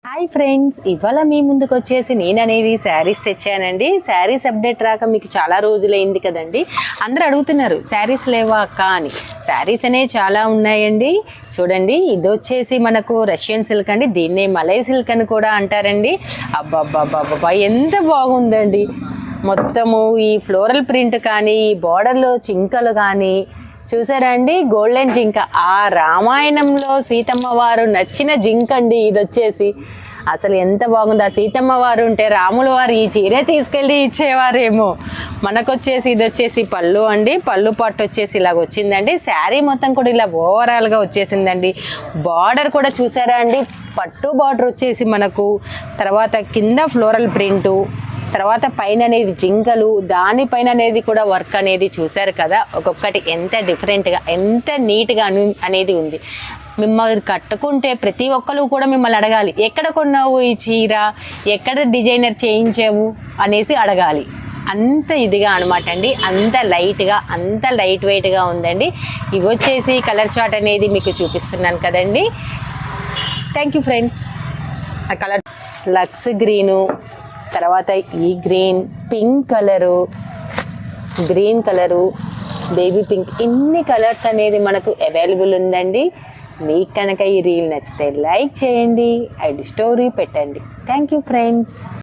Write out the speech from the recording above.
Hi friends, ఇవాళ మీ ముందుకు వచ్చేసి నేననేది శారీస్ తెచ్చానండి. శారీస్ అప్డేట్ రాక మీకు చాలా రోజులైంది కదండి. అందరూ అడుగుతున్నారు శారీస్ లేవా అక్క అని. శారీస్ అనేవి చాలా ఉన్నాయండి. చూడండి, ఇది వచ్చేసి మనకు రష్యన్ సిల్క్ అండి. దీన్నే మలై సిల్క్ అని కూడా అంటారండి. అబ్బాబ్బాబ్బా ఎంత బాగుందండి. మొత్తము ఈ ఫ్లోరల్ ప్రింట్ కానీ, ఈ బార్డర్లో చింకలు కానీ చూసారా అండి. గోల్డెన్ జింక, ఆ రామాయణంలో సీతమ్మ వారు నచ్చిన జింక అండి. ఇది వచ్చేసి అసలు ఎంత బాగుంది. ఆ సీతమ్మ వారు ఉంటే రాముల వారు ఈ చీరే తీసుకెళ్ళి ఇచ్చేవారేమో. మనకొచ్చేసి ఇది వచ్చేసి పళ్ళు అండి. పళ్ళు పట్టు వచ్చేసి ఇలాగ వచ్చిందండి. శారీ మొత్తం కూడా ఇలా ఓవరాల్గా వచ్చేసిందండి. బార్డర్ కూడా చూసారా అండి, పట్టు బార్డర్ వచ్చేసి మనకు, తర్వాత కింద ఫ్లోరల్ ప్రింటు, తర్వాత పైన అనేది జింకలు, దానిపైన అనేది కూడా వర్క్ అనేది చూశారు కదా. ఒక్కొక్కటి ఎంత డిఫరెంట్గా, ఎంత నీట్గా అనేది ఉంది. మిమ్మల్ని కట్టుకుంటే ప్రతి ఒక్కరు కూడా మిమ్మల్ని అడగాలి, ఎక్కడ కొన్నావు ఈ చీర, ఎక్కడ డిజైనర్ చేయించావు అనేసి అడగాలి. అంత ఇదిగా అనమాట అండి. అంత లైట్గా, అంత లైట్ వెయిట్గా ఉందండి. ఇవి వచ్చేసి కలర్ చార్ట్ అనేది మీకు చూపిస్తున్నాను కదండి. Thank you friends. ఆ కలర్ లక్స్ గ్రీను, తర్వాత ఈ green, pink colour, green colour, baby pink, ఇన్ని కలర్స్ అనేది మనకు అవైలబుల్ ఉందండి. మీకు కనుక ఈ రీల్ నచ్చితే లైక్ చేయండి అండ్ స్టోరీ పెట్టండి. Thank you friends.